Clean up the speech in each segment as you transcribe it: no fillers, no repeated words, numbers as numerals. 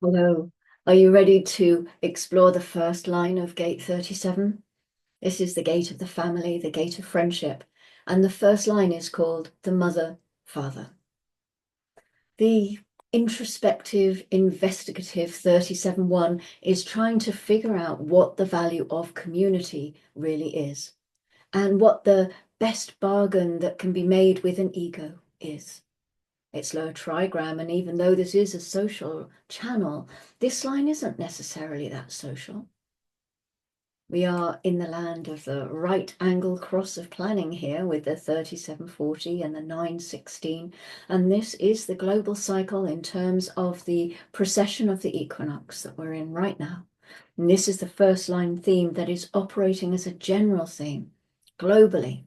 Hello. Are you ready to explore the first line of Gate 37? This is the gate of the family, the gate of friendship, and the first line is called the Mother Father. The introspective, investigative 37-1 is trying to figure out what the value of community really is and what the best bargain that can be made with an ego is. It's low trigram, and even though this is a social channel, this line isn't necessarily that social. We are in the land of the right angle cross of planning here with the 3740 and the 916, and this is the global cycle in terms of the precession of the equinox that we're in right now. And this is the first line theme that is operating as a general theme globally.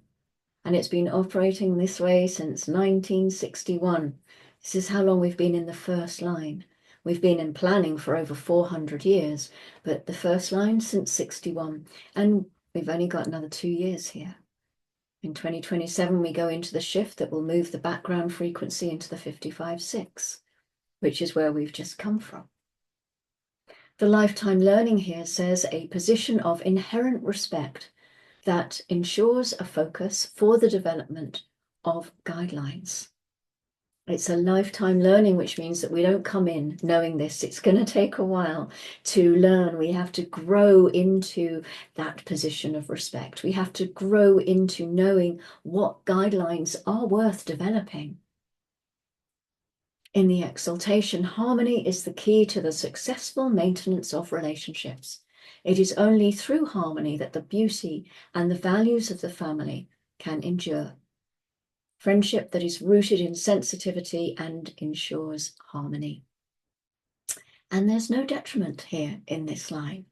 And it's been operating this way since 1961. This is how long we've been in the first line. We've been in planning for over 400 years, but the first line since 61. And we've only got another 2 years here. In 2027, we go into the shift that will move the background frequency into the 55.6, which is where we've just come from. The lifetime learning here says a position of inherent respect that ensures a focus for the development of guidelines. It's a lifetime learning, which means that we don't come in knowing this. It's going to take a while to learn. We have to grow into that position of respect. We have to grow into knowing what guidelines are worth developing. In the exaltation, harmony is the key to the successful maintenance of relationships. It is only through harmony that the beauty and the values of the family can endure. Friendship that is rooted in sensitivity and ensures harmony. And there's no detriment here in this line.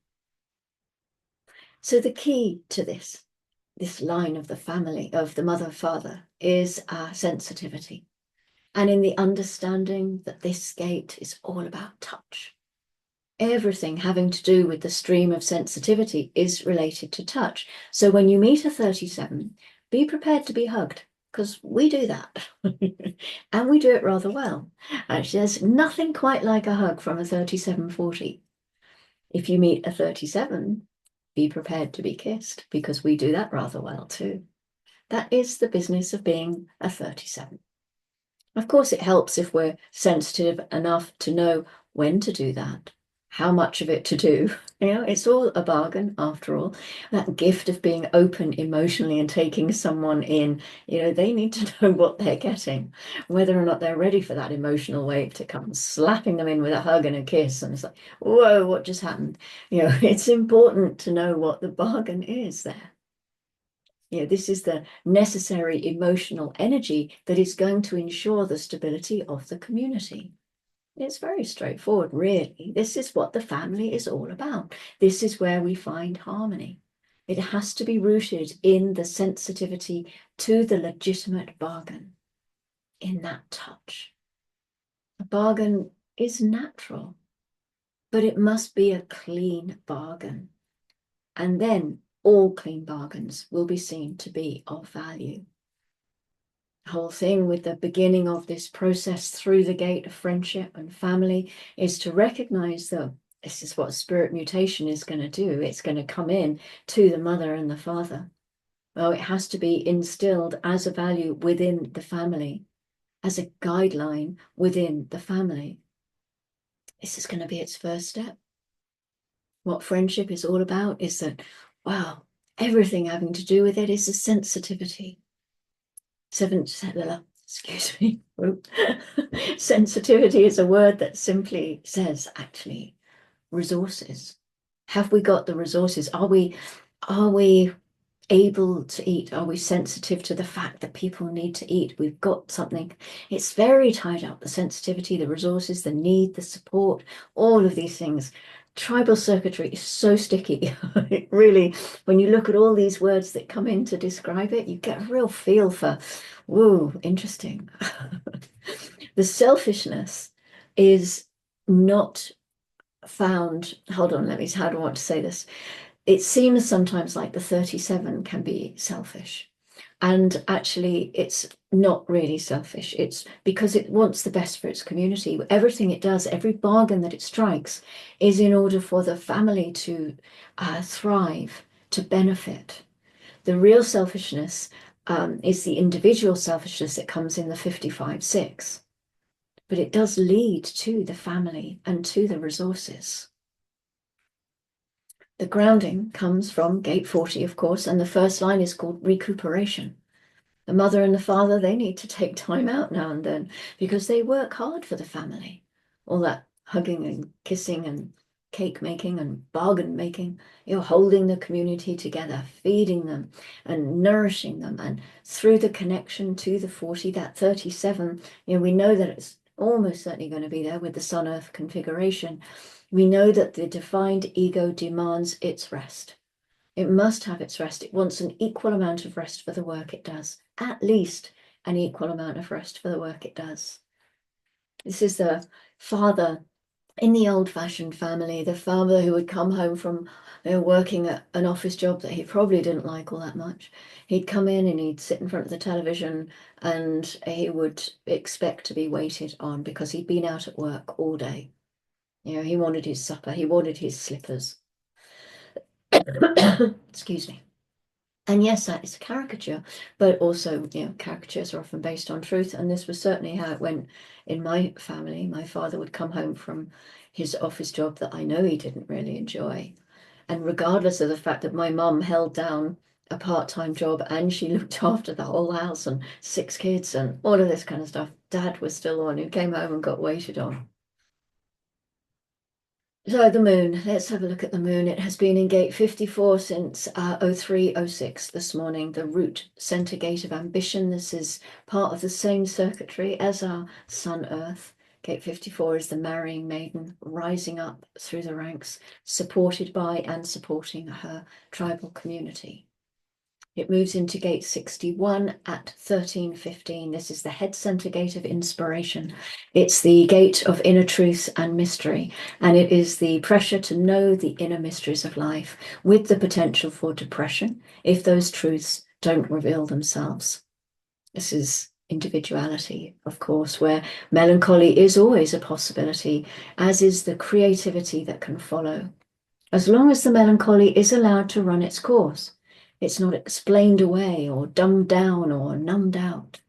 So the key to this line of the family, of the mother-father, is our sensitivity. And in the understanding that this gate is all about touch. Everything having to do with the stream of sensitivity is related to touch. So when you meet a 37, be prepared to be hugged, because we do that. And we do it rather well. Actually, there's nothing quite like a hug from a 3740. If you meet a 37, be prepared to be kissed, because we do that rather well too. That is the business of being a 37. Of course, it helps if we're sensitive enough to know when to do that, how much of it to do. It's all a bargain after all. That gift of being open emotionally and taking someone in, they need to know what they're getting, whether or not they're ready for that emotional wave to come, slapping them in with a hug and a kiss. And it's like, whoa, what just happened? It's important to know what the bargain is there. This is the necessary emotional energy that is going to ensure the stability of the community. It's very straightforward, really. This is what the family is all about. This is where we find harmony. It has to be rooted in the sensitivity to the legitimate bargain, in that touch. A bargain is natural, but it must be a clean bargain. And then all clean bargains will be seen to be of value. The whole thing with the beginning of this process through the gate of friendship and family is to recognize that this is what spirit mutation is going to do. It's going to come in to the mother and the father. Well, it has to be instilled as a value within the family, as a guideline within the family. This is going to be its first step. What friendship is all about is that, wow, everything having to do with it is a sensitivity. Excuse me. Sensitivity is a word that simply says, actually, resources. Have we got the resources? Are we able to eat? Are we sensitive to the fact that people need to eat? We've got something. It's very tied up, the sensitivity, the resources, the need, the support, all of these things. Tribal circuitry is so sticky. It really, when you look at all these words that come in to describe it, you get a real feel for, whoa, interesting. The selfishness is not found, hold on, how do I want to say this? It seems sometimes like the 37 can be selfish. And actually, it's not really selfish. It's because it wants the best for its community. Everything it does, every bargain that it strikes, is in order for the family to thrive, to benefit. The real selfishness is the individual selfishness that comes in the 55-6. But it does lead to the family and to the resources. The grounding comes from gate 40, of course, and the first line is called recuperation. The mother and the father, they need to take time out now and then because they work hard for the family. All that hugging and kissing and cake making and bargain making, you're holding the community together, feeding them and nourishing them. And through the connection to the 40, that 37, we know that it's almost certainly going to be there with the Sun Earth configuration. We know that the defined ego demands its rest. It must have its rest. It wants an equal amount of rest for the work it does, at least an equal amount of rest for the work it does. This is the father in the old-fashioned family, the father who would come home from working at an office job that he probably didn't like all that much. He'd come in and he'd sit in front of the television and he would expect to be waited on because he'd been out at work all day. He wanted his supper, he wanted his slippers. Excuse me. And yes, that is a caricature, but also, caricatures are often based on truth. And this was certainly how it went in my family. My father would come home from his office job that I know he didn't really enjoy. And regardless of the fact that my mum held down a part-time job and she looked after the whole house and 6 kids and all of this kind of stuff, Dad was still the one who came home and got waited on. So the moon, let's have a look at the moon. It has been in gate 54 since 0306 this morning, the root center gate of ambition. This is part of the same circuitry as our Sun Earth. Gate 54 is the marrying maiden rising up through the ranks, supported by and supporting her tribal community. It moves into gate 61 at 13:15. This is the head center gate of inspiration. It's the gate of inner truth and mystery, and it is the pressure to know the inner mysteries of life with the potential for depression if those truths don't reveal themselves. This is individuality, of course, where melancholy is always a possibility, as is the creativity that can follow. As long as the melancholy is allowed to run its course, it's not explained away or dumbed down or numbed out,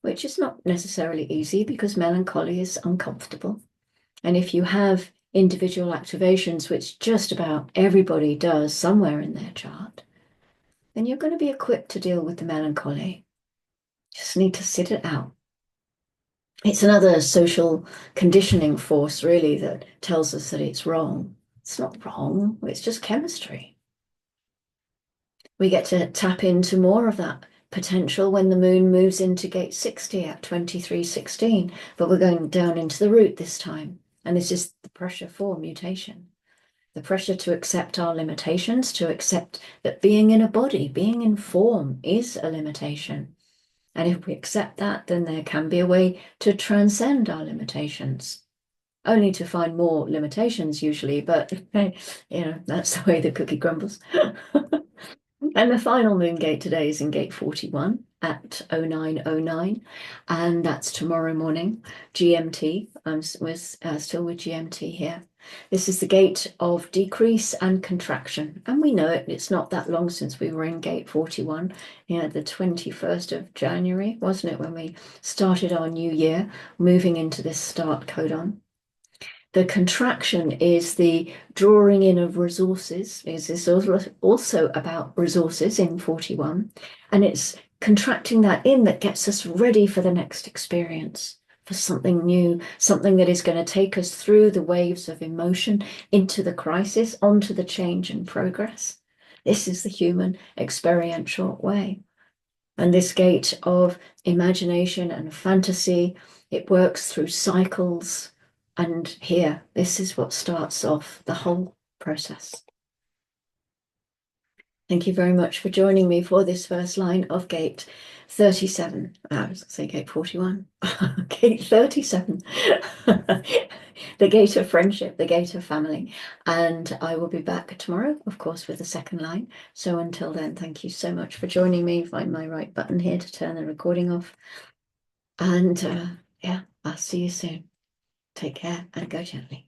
which is not necessarily easy because melancholy is uncomfortable. And if you have individual activations, which just about everybody does somewhere in their chart, then you're going to be equipped to deal with the melancholy. Just need to sit it out. It's another social conditioning force, really, that tells us that it's wrong. It's not wrong, it's just chemistry. We get to tap into more of that potential when the moon moves into gate 60 at 23:16, but we're going down into the root this time. And this is the pressure for mutation, the pressure to accept our limitations, to accept that being in a body, being in form is a limitation. And if we accept that, then there can be a way to transcend our limitations. Only to find more limitations usually, but that's the way the cookie crumbles. And the final moon gate today is in gate 41 at 09:09, and that's tomorrow morning, GMT. I'm still with GMT here. This is the gate of decrease and contraction. And we know it's not that long since we were in gate 41, the 21st of January, wasn't it, when we started our new year, moving into this start codon. The contraction is the drawing in of resources. Is this also about resources in 41? And it's contracting that in that gets us ready for the next experience, for something new, something that is going to take us through the waves of emotion, into the crisis, onto the change and progress. This is the human experiential way. And this gate of imagination and fantasy, it works through cycles. And here, this is what starts off the whole process. Thank you very much for joining me for this first line of gate 37. I was going to say gate 41. Gate 37. the gate of friendship, the gate of family. And I will be back tomorrow, of course, with the second line. So until then, thank you so much for joining me. Find my right button here to turn the recording off. And yeah, I'll see you soon. Take care and go gently.